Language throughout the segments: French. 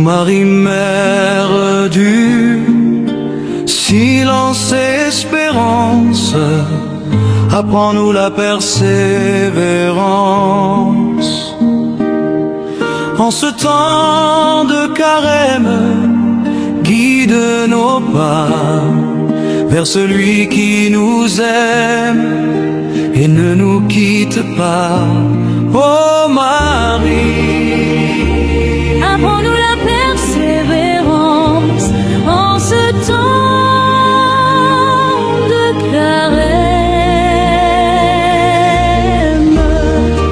Marie, mère du silence et espérance, apprends-nous la persévérance. En ce temps de carême, guide nos pas vers celui qui nous aime et ne nous quitte pas. Ô Marie, apprends-nous la persévérance en ce temps de carême.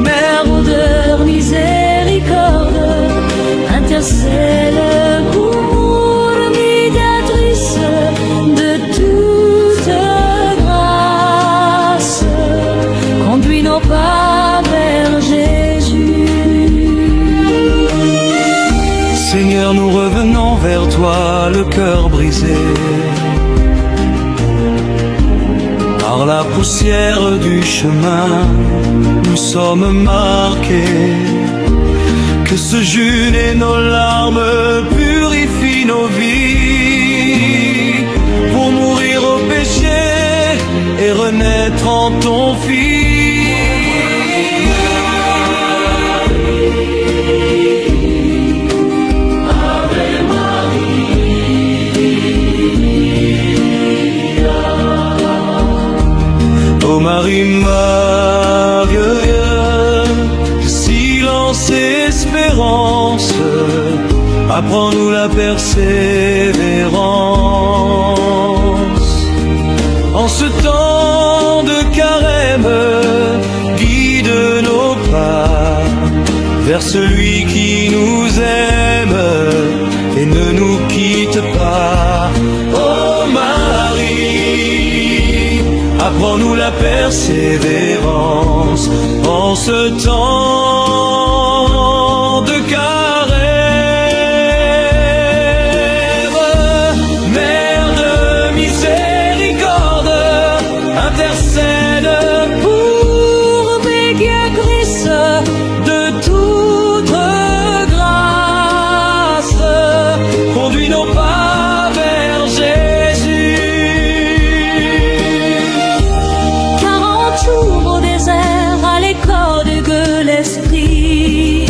Mère de miséricorde, intercède pour médiatrice de toute grâce. Conduis nos pas vers Jésus. Seigneur, nous revenons vers toi, le cœur brisé par la poussière du chemin. Nous sommes marqués. Que ce jeûne et nos larmes purifient nos vies pour mourir au péché et renaître en ton Fils. Ô Marie, Marie, silence et espérance, apprends-nous la persévérance. En ce temps de carême, guide nos pas vers celui qui nous aime et ne nous quitte pas. Ô Marie, apprends-nous la persévérance en ce temps de carême. Mère de miséricorde, intercède pour médiatrice de toute grâce. Conduis nos pas vers Jésus. 40 jours au désert, à l'école de l'esprit,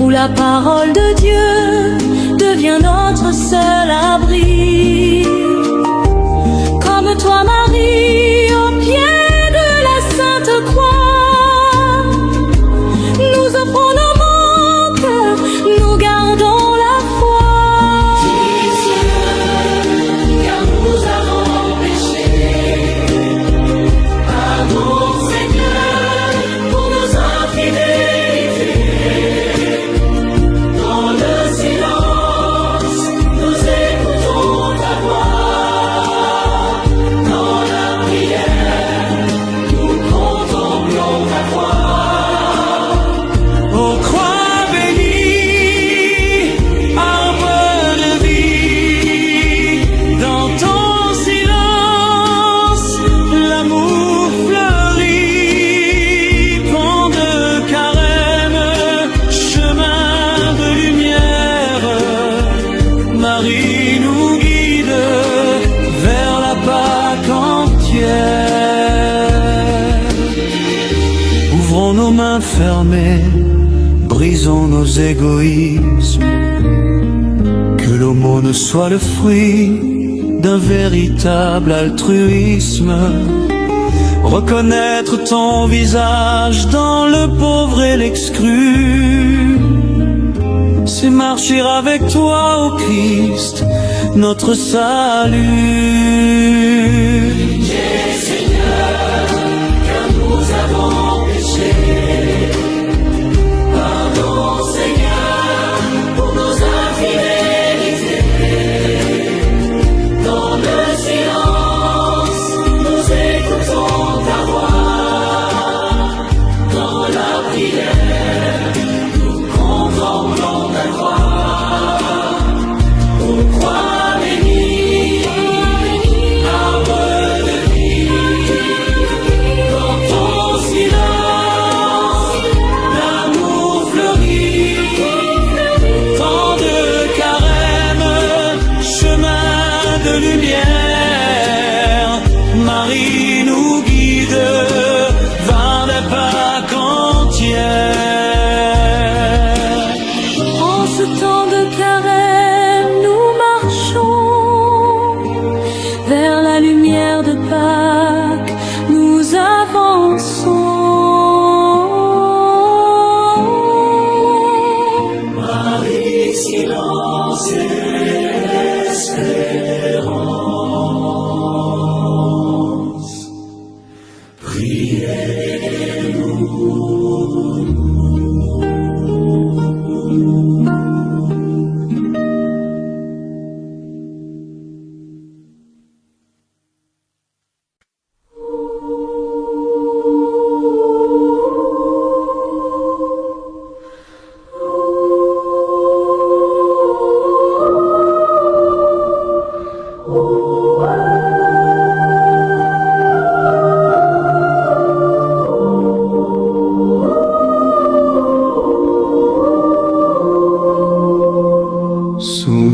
où la parole de Dieu devient notre seul abri. Comme toi, Marie, au pied de la Sainte Croix, nous offrons nos manques, nous gardons la foi. Car nous avons péché. Pardon, Seigneur, pour nos infidélités. Dans le silence, nous écoutons ta voix. Dans la prière, nous contemplons ta croix. Ô croix bénie, arbre de vie, dans ton silence, l'amour fleurit. Pont de carême, chemin de lumière, Marie nous guide vers la Pâque entière. Ouvrons nos mains fermées, brisons nos égoïsmes, que l'aumône soit le fruit d'un véritable altruisme. Reconnaître ton visage dans le pauvre et l'exclu, c'est marcher avec toi, ô Christ, notre salut. Seigneur, car nous avons péché. Pardon, Seigneur, pour nos infidélités. Dans le silence, nous écoutons ta voix. Dans la prière, nous contemplons ta croix. Ô croix bénie, arbre de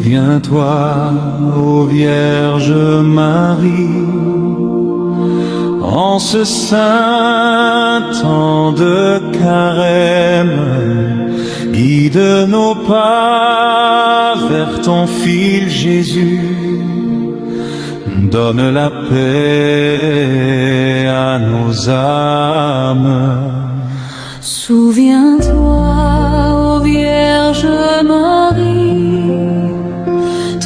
Souviens-toi, ô Vierge Marie, en ce saint temps de carême, guide nos pas vers ton fils Jésus. Donne la paix à nos âmes. Souviens-toi, ô Vierge Marie,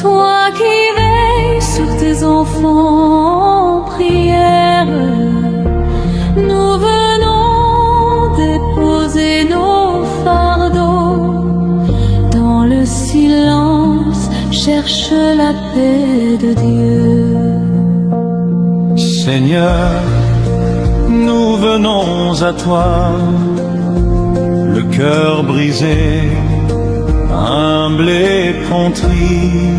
toi qui veilles sur tes enfants en prière, nous venons déposer nos fardeaux. Dans le silence, cherche la paix de Dieu. Seigneur, nous venons à toi, le cœur brisé, humble et contrit.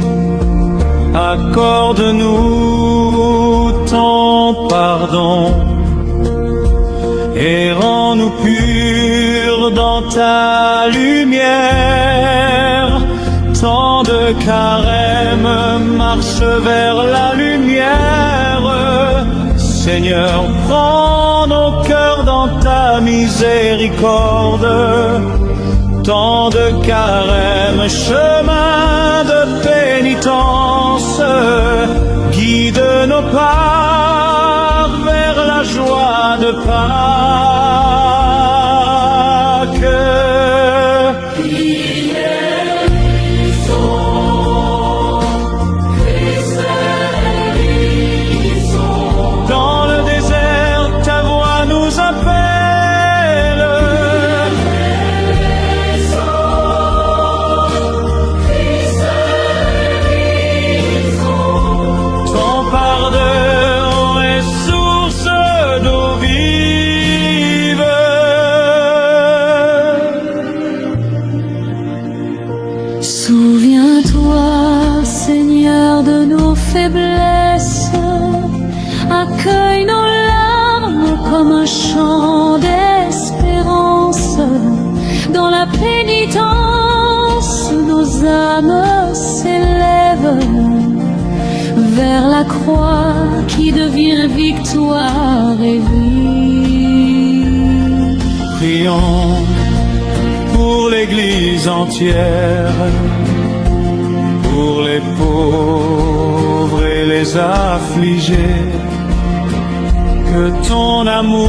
Accorde-nous ton pardon et rends-nous purs dans ta lumière. Temps de carême marche vers la lumière. Seigneur, prends nos cœurs dans ta miséricorde. Temps de carême, chemin de pénitence, guide nos pas vers la joie de Pâques. Dans le désert, ta voix nous appelle. Ton pardon est source d'eau vive. Souviens-toi, Seigneur, de nos faiblesses. Accueille nos larmes comme un chant d'espérance. Dans la pénitence, nos âmes s'élèvent vers la croix qui devient victoire et vie. Prions pour l'Église entière, pour les pauvres et les affligés. Que ton amour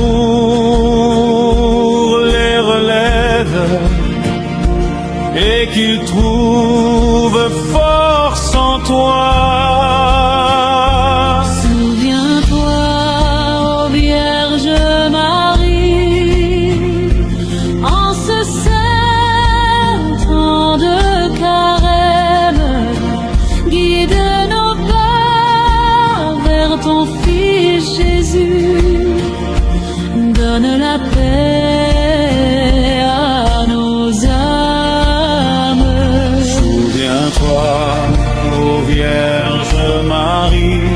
les relève et qu'ils trouvent force en toi. Souviens-toi, ô Vierge Marie, en ce saint temps de carême, guide nos pas vers ton Fils Jésus. Donne la paix à nos âmes. Souviens-toi, ô Vierge Marie,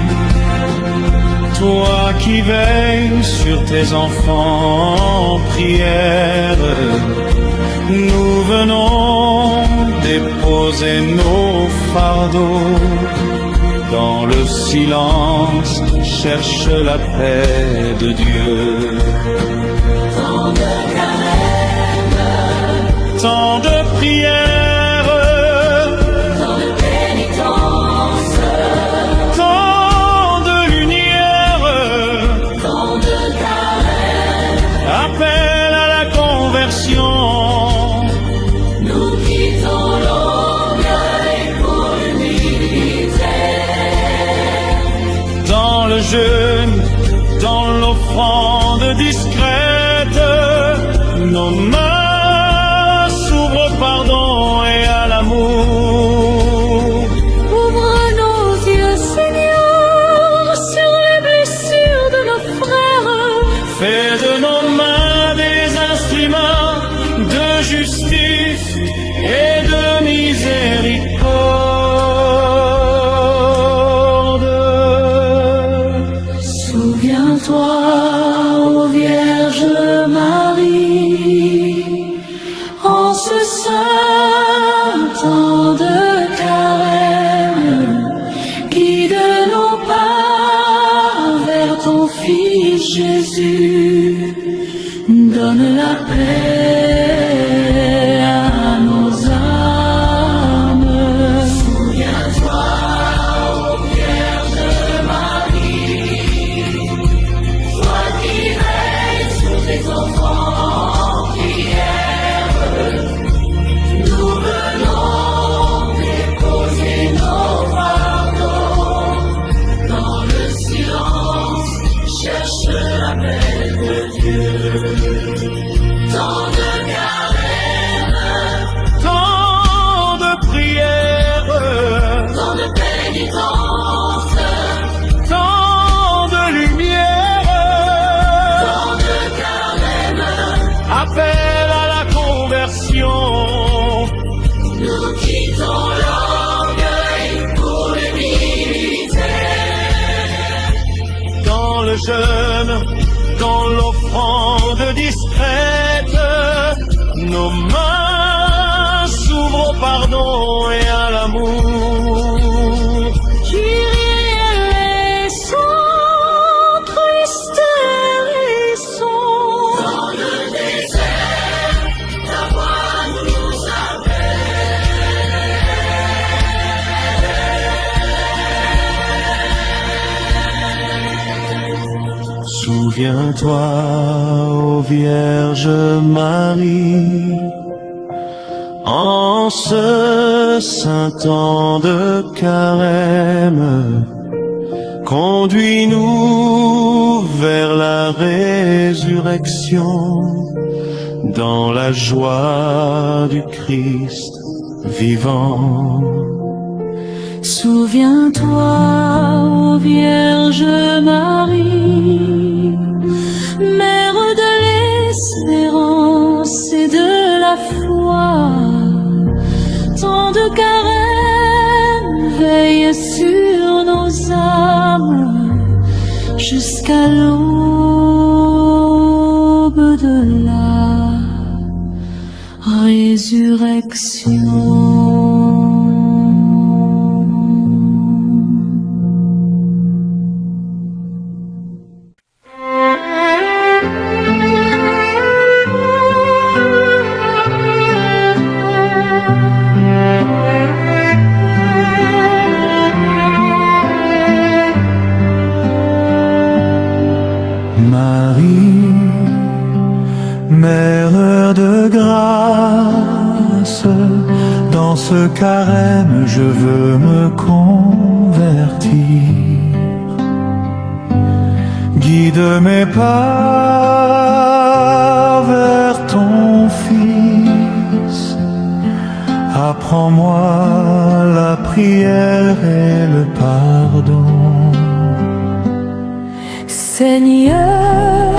toi qui veilles sur tes enfants en prière, nous venons déposer nos fardeaux. Dans le silence, cherche la paix de Dieu. Temps de carême, Temps de prière, temps de pénitence, temps de lumière, temps de carême, appel à la conversion. nous quittons l'orgueil pour l'humilité. Dans le jeûne, dans l'offrande discrète, nos mains s'ouvrent au pardon et à l'amour. Ouvre nos yeux, Seigneur, sur les blessures de nos frères. Fais de nos mains des instruments de justice et de miséricorde. Souviens-toi, ô Vierge Marie, en ce saint temps de carême. Jésus, donne la paix à nos âmes. Souviens-toi, ô Vierge Marie, toi qui veilles sur tes enfants en prière, nous venons déposer nos fardeaux dans le silence. Cherche la paix de Dieu. Tant de carême, tant de prières, tant de pénitence, tant de lumière, tant de carême, appel à la conversion. nous quittons l'orgueil pour l'humilité. Dans le jeûne, dans l'offrande discrète, nos mains s'ouvrent au pardon et à l'amour. Kyrie eleison, Christ hérisson. Dans le désert, ta voix nous appelle. Souviens-toi, ô Vierge Marie, en ce saint temps de carême, conduis-nous vers la résurrection, dans la joie du Christ vivant. Souviens-toi, ô Vierge Marie, Mère de l'espérance et de la foi, tant de carême veille sur nos âmes jusqu'à l'aube de la Marie, Mère de grâce, dans ce carême je veux me convertir. Guide mes pas vers ton Fils. Apprends-moi la prière et le pardon. Seigneur,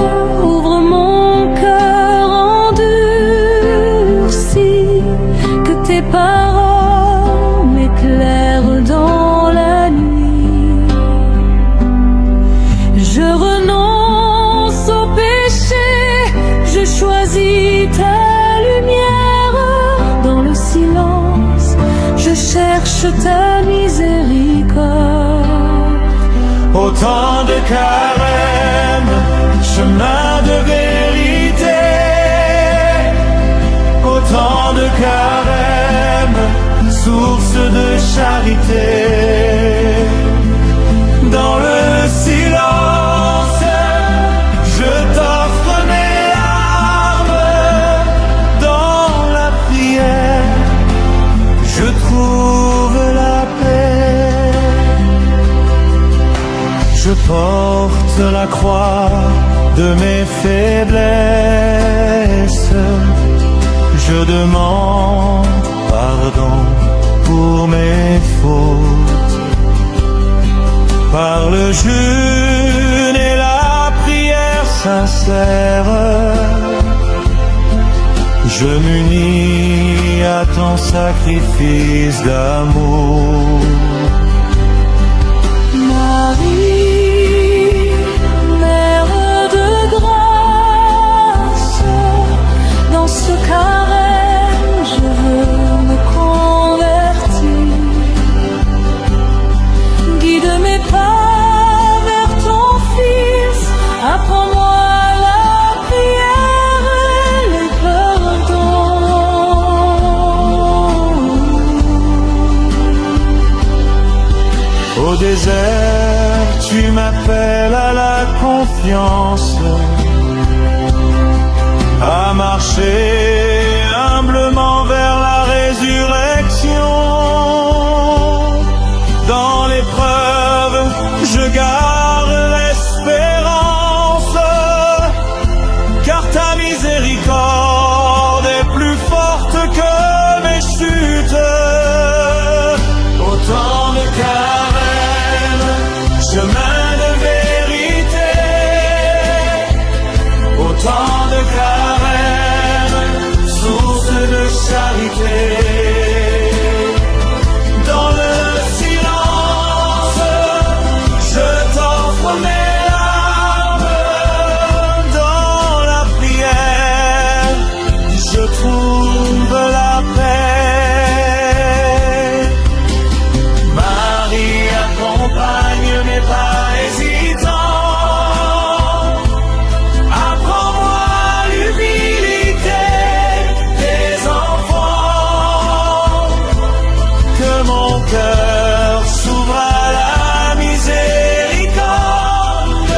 ouvre mon cœur endurci, que tes paroles m'éclairent dans la nuit. Je renonce au péché, je choisis ta lumière. Dans le silence, je cherche ta miséricorde. Autant de carême, chemin de vérité. Autant de carême, source de charité. Dans le silence, je t'offre mes larmes. Dans la prière, je trouve la paix. Je porte la croix de mes faiblesses. Je demande pardon pour mes fautes. Par le jeûne et la prière sincère, je m'unis à ton sacrifice d'amour. Marie, Mère de grâce, dans ce carême je veux me convertir. Guide mes pas vers ton Fils, apprends désert, tu m'appelles à la confiance, à marcher humblement vers la résurrection. Dans l'épreuve, je garde l'espérance, car ta miséricorde est plus forte que mes chutes. Autant de carême, chemin de vérité, autant de carême, source de charité. Dans le silence, je t'offre mes larmes. Dans la prière, je trouve la paix. Marie accompagne mes pas hésitants. Apprends-moi l'humilité des enfants. Que mon cœur s'ouvre à la miséricorde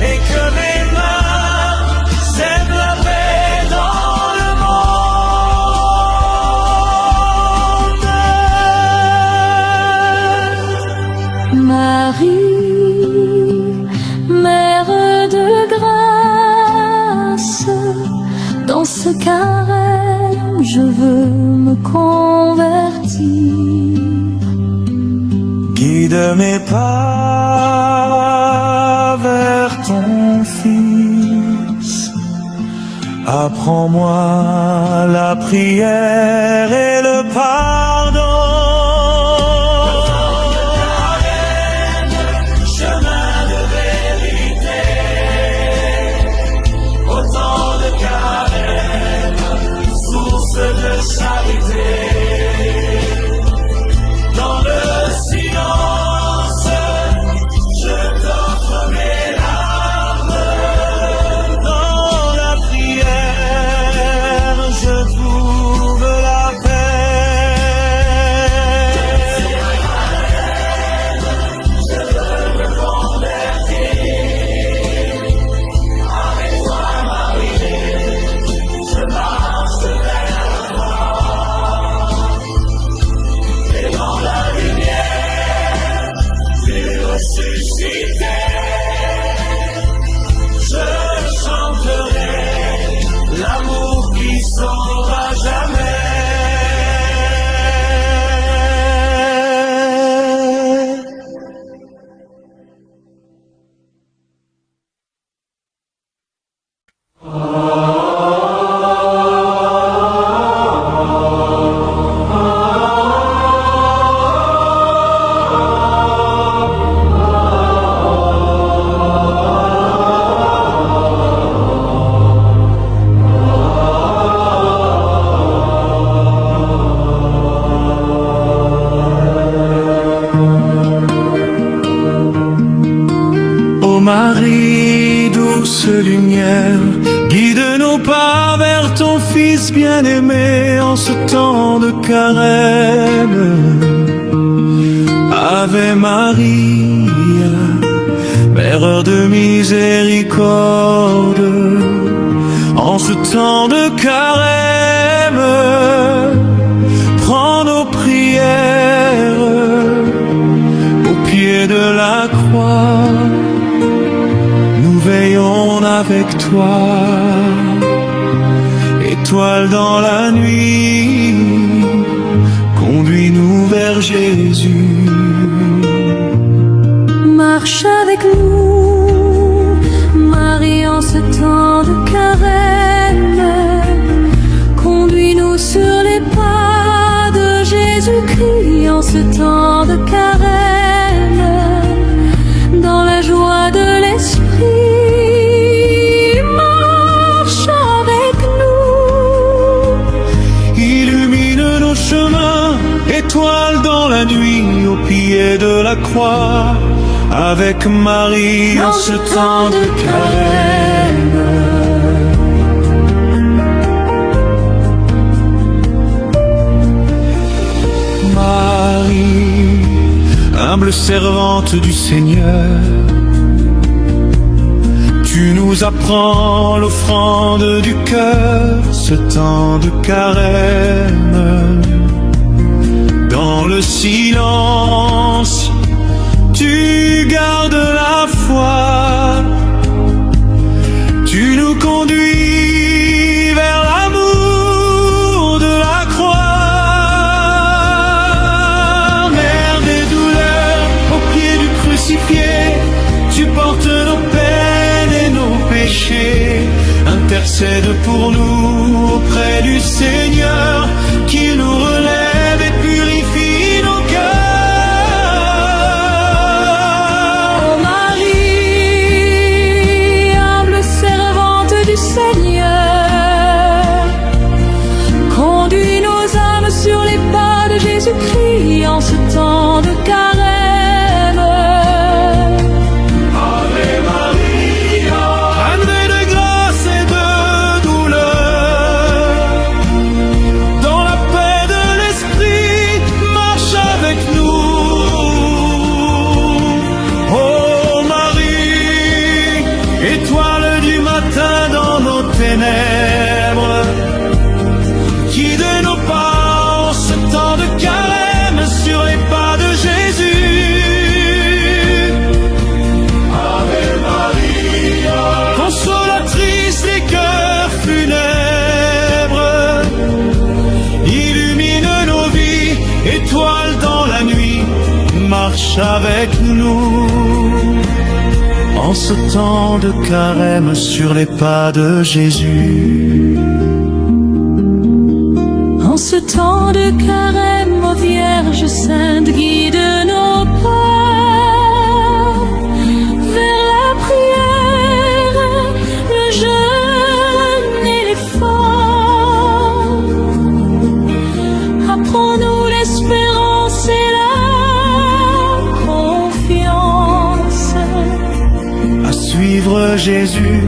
et que mes mains sèment la paix dans le monde. Marie, mère de grâce, dans ce carême, je veux me convertir. Guide mes pas vers ton Fils. Apprends-moi la prière et le pardon. Chemin de vérité, autant de carême, source de charité. Dans le silence, je t'offre mes larmes. Dans la prière, je trouve la paix. Je veux me convertir. Avec toi, Marie, je marche vers toi. Et dans la lumière du ressuscité, je chanterai l'amour qui sauve à jamais. Ô Marie, douce lumière, guide nos pas vers ton Fils bien-aimé en ce temps de carême. Ave Maria, Mère de miséricorde, en ce temps de carême, prends nos prières au pied de la croix. Nous veillons avec toi, étoile dans la nuit, conduis-nous vers Jésus. Marche avec nous, Marie, en ce temps de carême. Conduis-nous sur les pas de Jésus-Christ en ce temps de carême. Dans la joie de l'Esprit, marche avec nous. Illumine nos chemins, étoile dans la nuit, au pied de la croix, avec Marie en ce temps de carême. Marie, Humble servante du Seigneur, tu nous apprends l'offrande du cœur, ce temps de carême. Dans le silence, tu gardes la foi, tu nous conduis vers l'amour de la croix. Mère des douleurs, au pied du crucifié, tu portes nos peines et nos péchés. Intercède pour nous auprès du Seigneur, qu'il nous relève et purifie nos cœurs. Ô Marie, humble servante du Seigneur, conduis nos âmes sur les pas de Jésus-Christ en ce temps de carême. Étoile du matin dans nos ténèbres, guide nos pas en ce temps de carême sur les pas de Jésus. Ave Maria, consolatrice des cœurs funèbres, illumine nos vies, étoile dans la nuit, marche avec nous. En ce temps de carême sur les pas de Jésus. En ce temps de carême, ô Vierge Sainte, guide nos pas vers la prière, le jeûne et l'effort. Apprends-nous l'espérance et la confiance. Suivre Jésus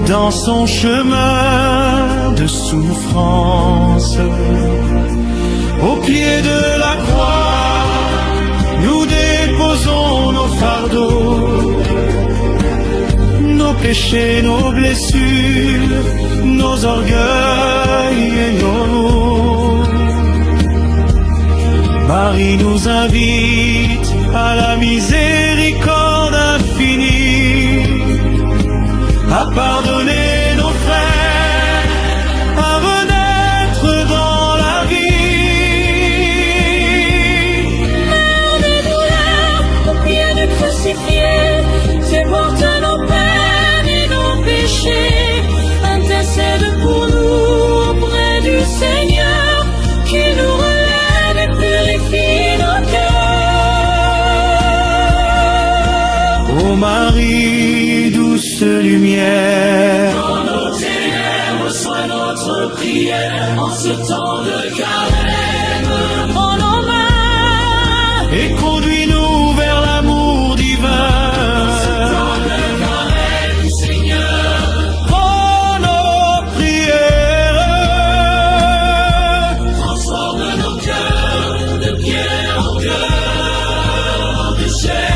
dans son chemin de souffrance. Au pied de la croix, nous déposons nos fardeaux, nos péchés, nos blessures, nos orgueils et nos maux. Marie nous invite à la miséricorde infinie, à pardonner nos frères, à renaître dans la vie. Mère des douleurs, au pied du crucifié, tu portes nos peines et nos péchés. Intercède pour nous auprès du Seigneur, qui nous relève et purifie nos cœurs. Ô Marie, douce lumière, Dans nos ténèbres, reçois notre prière en ce temps de carême. Prends nos mains et conduis-nous vers l'amour divin. Dans le carême du Seigneur, Prends nos prières, transforme nos cœurs de pierre en cœur de chair.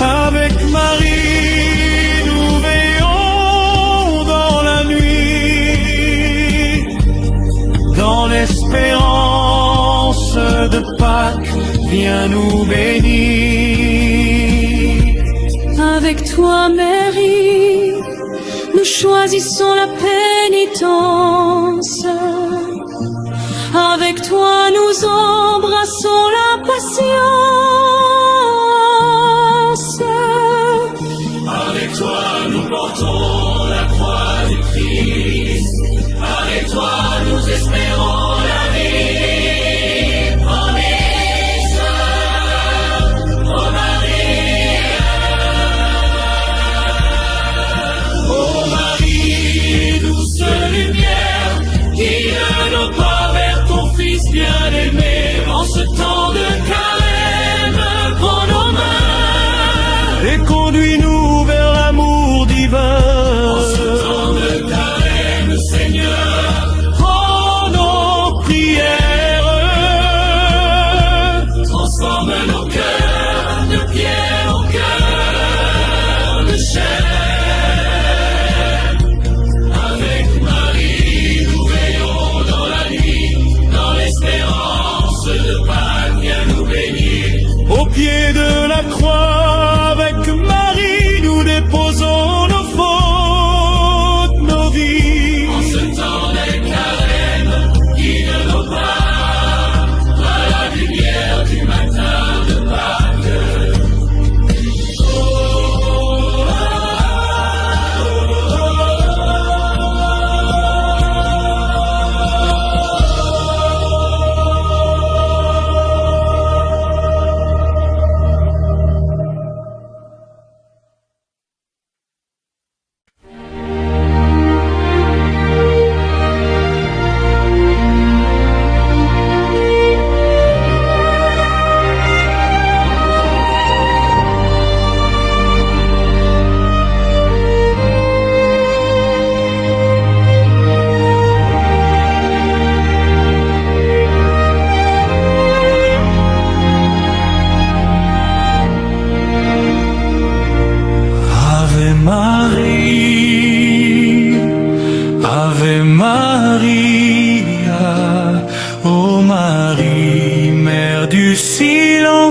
avec Marie, nous veillons dans la nuit, dans l'espérance de Pâques, viens nous bénir. avec toi, Marie, nous choisissons la pénitence. Avec toi, nous embrassons la patience. Avec toi, nous portons la croix du Christ. Avec toi, nous espérons la vie promise. Ô Marie, douce lumière, guide nos pas vers ton Fils bien-aimé. En ce temps de carême, prends nos mains Et conduis-nous vers l'amour divin.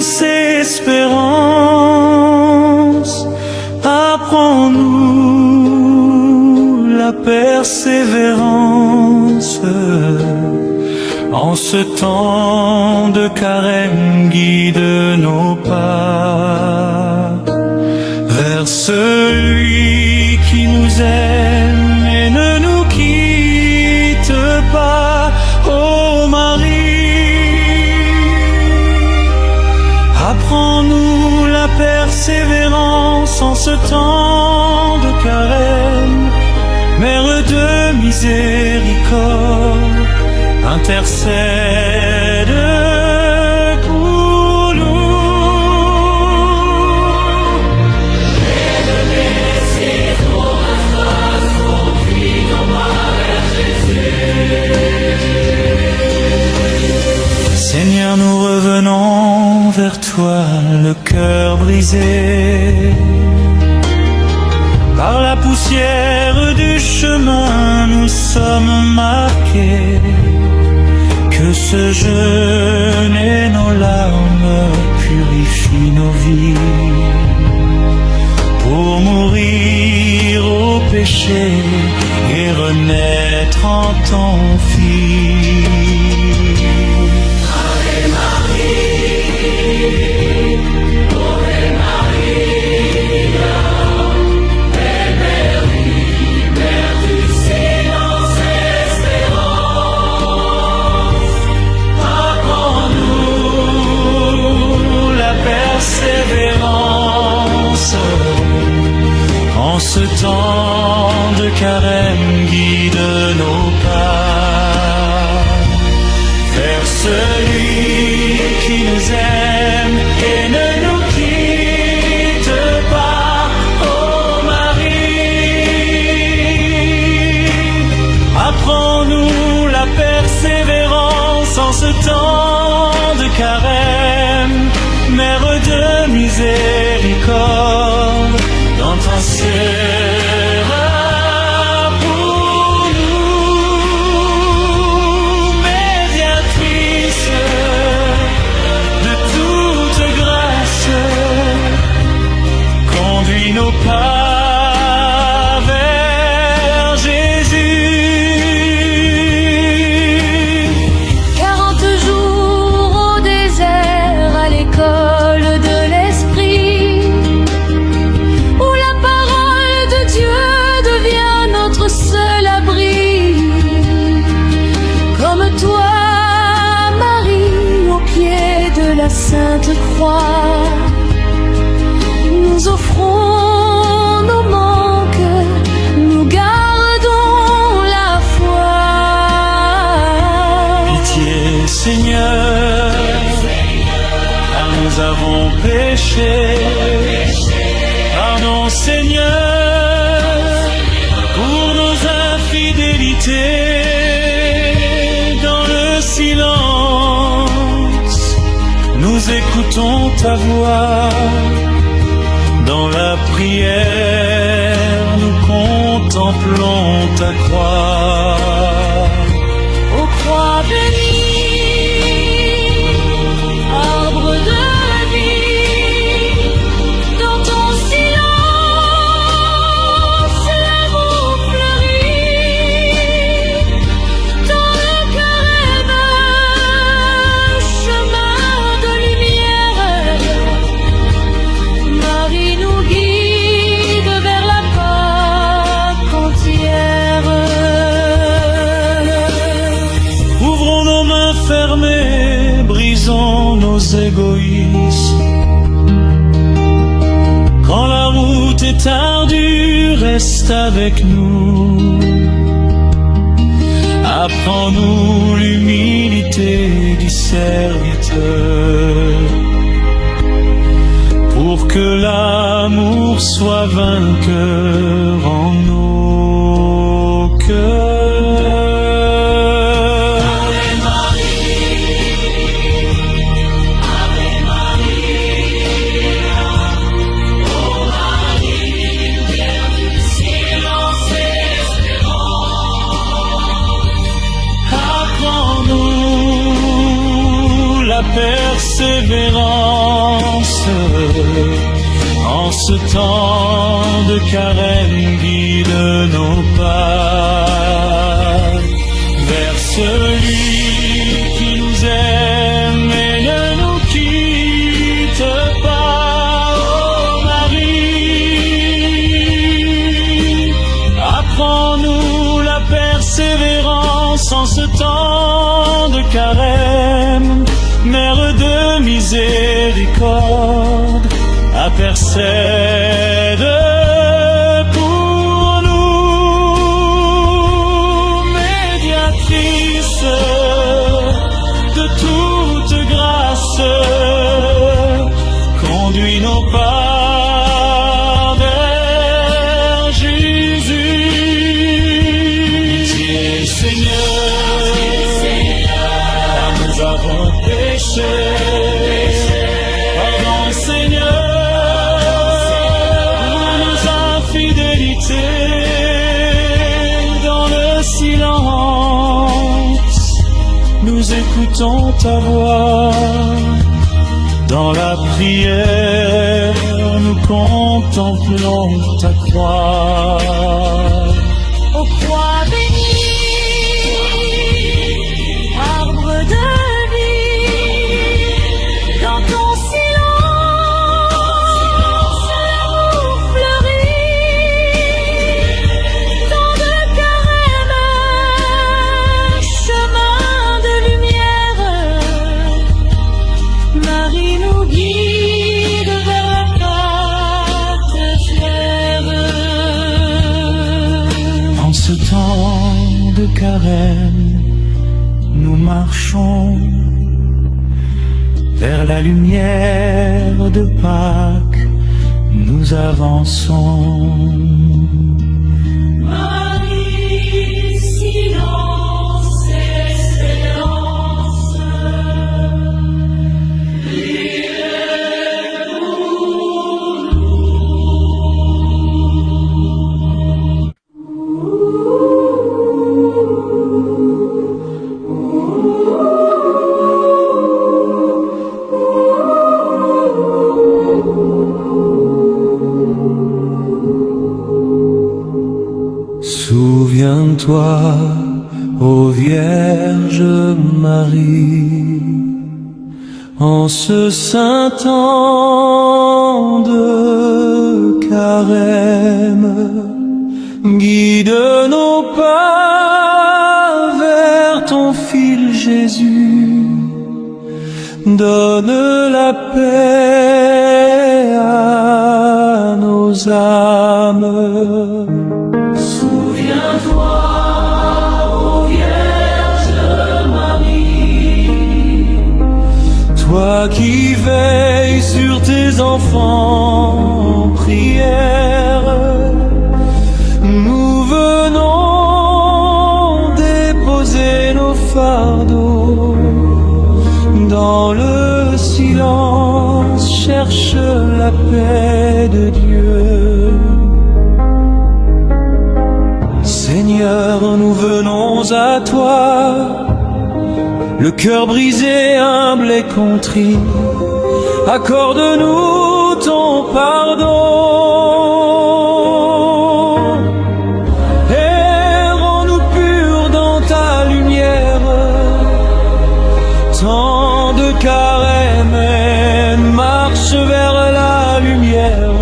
douce espérance. Apprends-nous la persévérance. En ce temps de carême, guide nos pas vers celui qui nous aime et ne nous quitte pas. Ô Marie, apprends-nous la persévérance en ce temps de carême. Mère de miséricorde, intercède pour nous. Seigneur, nous revenons vers toi, le cœur brisé. Par la poussière du chemin, nous sommes marqués. Que ce jeûne et nos larmes purifient nos vies, pour mourir au péché et renaître en ton Fils. Ave Marie, Ave Maria, Mère du silence espérance. Apprends-nous la persévérance. En ce temps de carême, guide nos pas vers celui qui nous aime et ne nous quitte pas. Ô Marie, apprends-nous la persévérance en ce temps de carême. Mère de miséricorde, dans ton sera pour nous, médiatrice de toute grâce, conduis nos pas vers Jésus. 40 jours au désert, à l'école de l'esprit, où la parole de Dieu devient notre seul abri. Comme toi, Marie, au pied de la Sainte Croix, nous offrons nos manques, nous gardons la foi. Pitié, Seigneur, car nous avons péché. Pardon, Seigneur, pour nos infidélités. Dans le silence, nous écoutons ta voix. Dans la prière, nous contemplons ta croix. Ô croix bénie, arbre de la vie, dans ton silence, l'amour fleurit. Dans le carême, chemin de lumière, Marie nous guide vers la Pâque entière. Ouvrons nos mains fermées, brisons nos égoïsmes. Quand la route est ardue, reste avec nous. Apprends-nous l'humilité du serviteur, pour que l'amour soit vainqueur en nos cœurs. Apprends-nous la persévérance. persévérance. En ce temps de carême, guide nos pas vers celui qui nous aime et ne nous quitte pas. Oh Marie, apprends-nous la persévérance en ce temps de carême. Mère de miséricorde, intercède pour nous, médiatrice de toute grâce, conduis nos pas vers Jésus. Pitié, Seigneur, car nous avons péché. Pardon, Seigneur, pour nos infidélités. Dans le silence, nous écoutons ta voix. Dans la prière, nous contemplons ta croix. Ô croix bénie, arbre de vie, dans ton silence, l'amour fleurit. Temps de carême, chemin de lumière, Marie nous guide vers la terre. En ce temps de carême, nous marchons vers la lumière de Pâques, nous avançons. Marie, silence, espérance. Souviens-toi, ô Vierge Marie, en ce saint temps de carême, guide nos pas vers ton fils Jésus, donne la paix à nos âmes. Souviens-toi, ô Vierge Marie, Toi qui veilles sur tes enfants en prière, nous venons déposer nos fardeaux. Dans le silence, cherche la paix de Dieu. Seigneur, nous venons à toi, le cœur brisé, humble et contrit. Accorde-nous ton pardon et rends-nous purs dans ta lumière. Temps de carême, marche vers la lumière.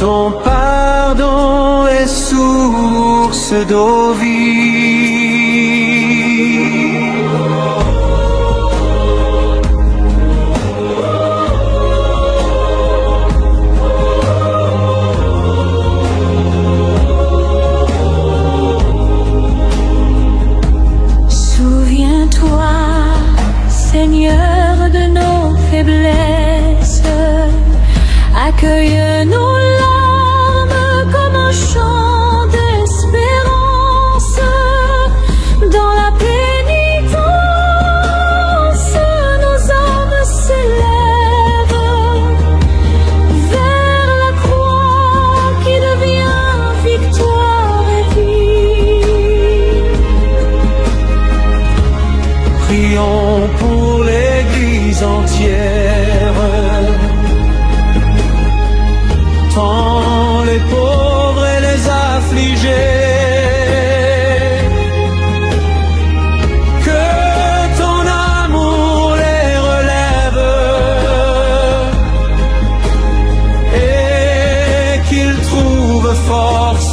Ton pardon est source d'eau vive.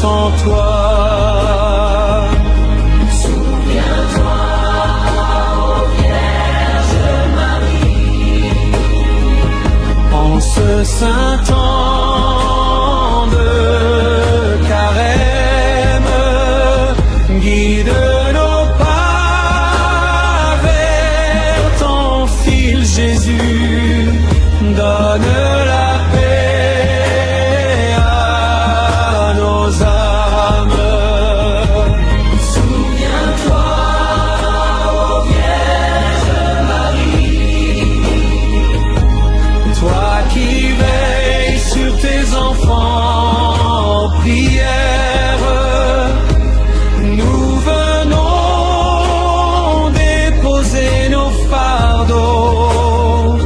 sans toi. Souviens-toi, ô Vierge Marie, En ce saint temps de carême, guide nos pas vers ton fils Jésus, donne la paix à nos âmes. souviens-toi, ô Vierge Marie, Toi qui veilles sur tes enfants en prière, nous venons déposer nos fardeaux.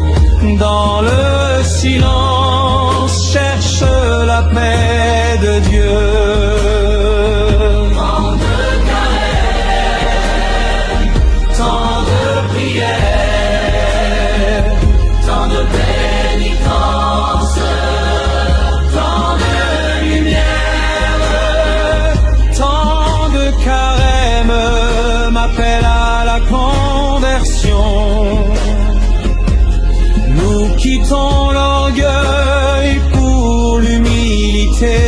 Dans le silence, cherche la paix de Dieu. tant de carême, tant de prières, tant de pénitence, tant de lumière. Tant de carême m'appelle à la conversion. Nous quittons l'orgueil pour l'humilité.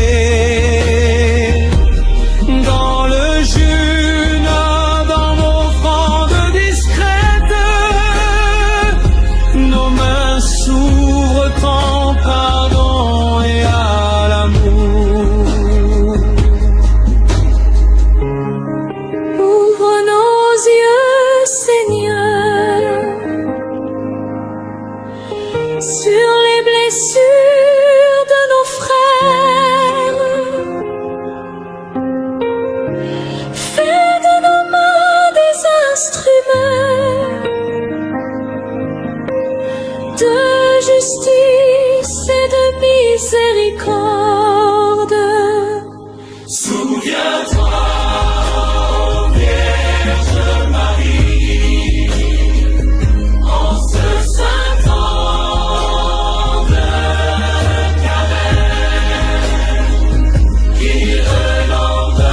Dans le jeûne, dans l'offrande discrète, nos mains s'ouvrent en pardon et à l'amour. Ouvre nos yeux, Seigneur, sur les blessures de nos frères. Fais de nos mains des instruments de justice et de miséricorde. Souviens-toi, Vierge Marie, en ce saint temps de carême, qui renonce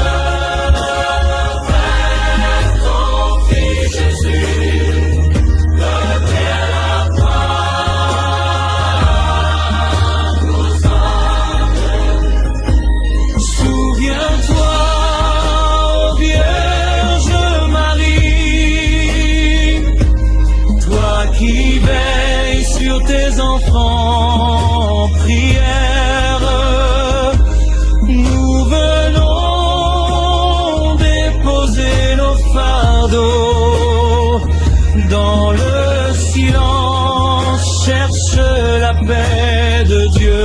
vers ton Fils Jésus, le Père la gloire, nous Souviens-toi, ô Vierge Marie, toi qui veilles sur tes enfants en prière, nous venons déposer nos fardeaux. Dans le silence, cherche la paix de Dieu.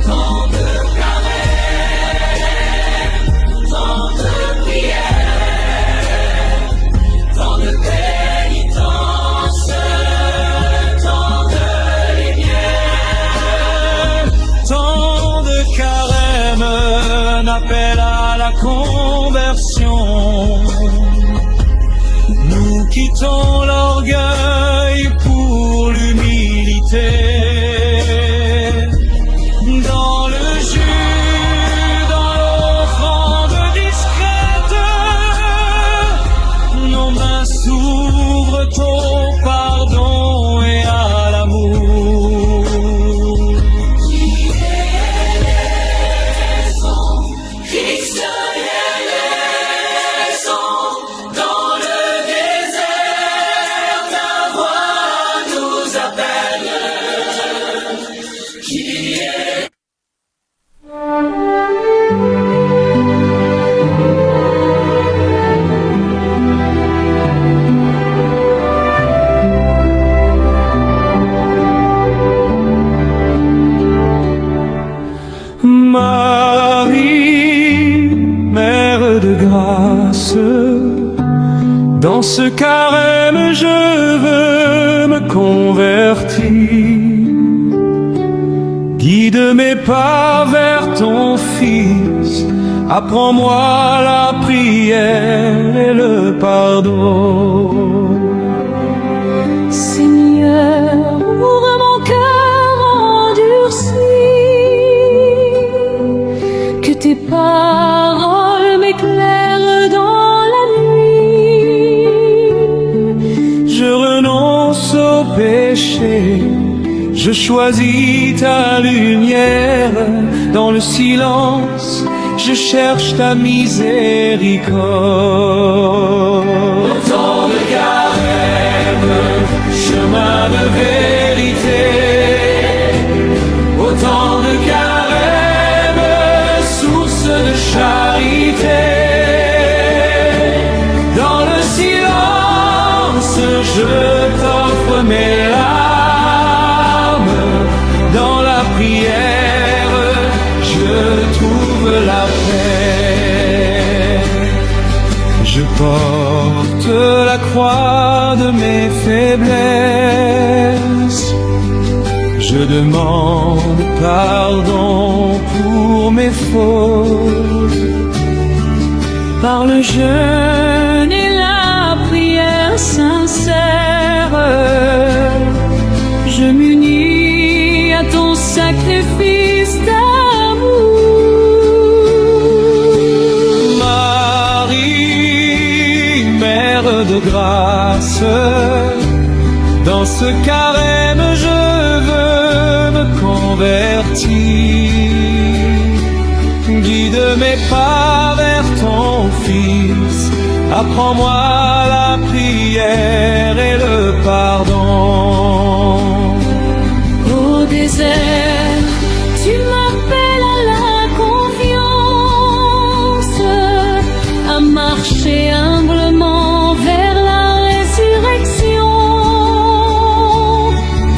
tant de carême, tant de prières, tant de pénitence, tant de lumière. Tant de carême n'appelle à la conversion. Nous quittons l'orgueil pour l'humilité. Dans le jus, dans l'offrande discrète, nos mains s'ouvrent au pardon et à l'amour. Christ est laissant dans le désert, ta voix nous appelle. Qui est Marie, Mère de grâce, dans ce carême je veux me convertir. Guide mes pas vers ton Fils, apprends-moi la prière et le pardon. Seigneur, ouvre mon cœur endurci tes paroles m'éclairent dans la nuit. Je renonce au péché, je choisis ta lumière. Dans le silence, je cherche ta miséricorde. Autant de carême, chemin de vérité. Autant de carême, source de charité. Dans le silence, je t'offre mes larmes. Dans la prière, je trouve la paix. Je porte la croix de mes faiblesses. Je demande pardon pour mes fautes. Par le jeûne et la prière sincère, je m'unis à ton sacrifice d'amour. Marie, Mère de grâce, dans ce carême je veux me convertir. Guide mes pas vers ton Fils, apprends-moi la prière et le pardon. Au désert, tu m'appelles à la confiance, à marcher humblement vers la résurrection.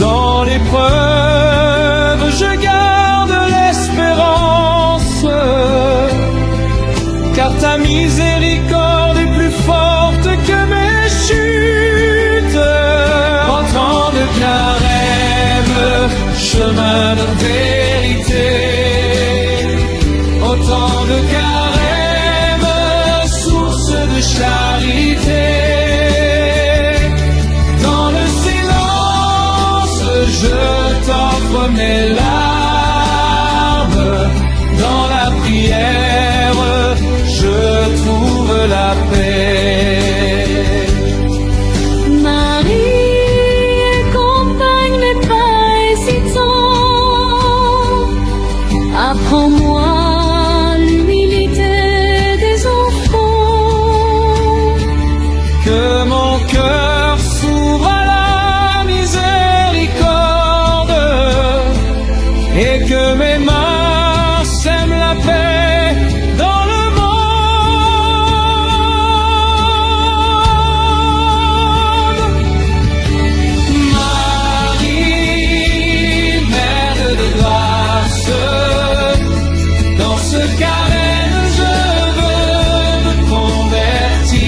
Dans l'épreuve, je garde l'espérance, car ta miséricorde est plus forte que mes chutes. En temps de carême, chemin de vérité. Autant de carême, source de charité. Dans le silence, je t'offre mes larmes. Dans la prière, je trouve la paix. Marie, accompagne mes pas hésitants. Apprends-moi l'humilité des enfants. Que mon cœur s'ouvre à la miséricorde et que mes mains sèment la paix dans le monde. Marie, Mère de grâce, dans ce carême je veux me convertir.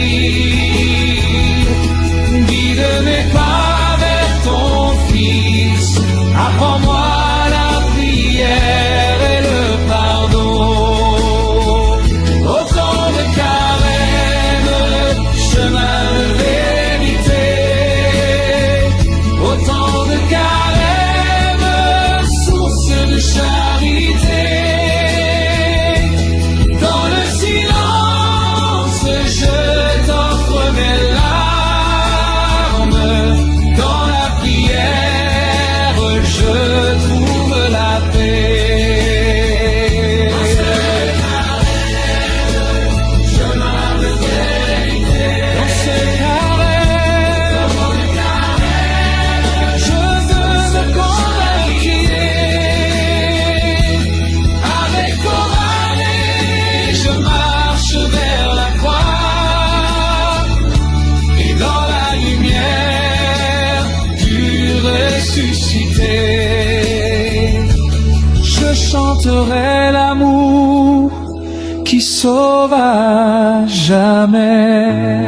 Guide mes pas vers ton Fils, apprends-moi la prière et le pardon. Autant de carême, chemin de vérité. Autant de carême, source de charité. Dans le silence, je t'offre mes larmes. Dans la prière, je trouve la paix. Chemin de vérité. Dans ce carême, je veux me convertir. Avec courage, je marche vers la croix. Et dans la lumière du ressuscité, je chanterai l'amour qui sauve à jamais.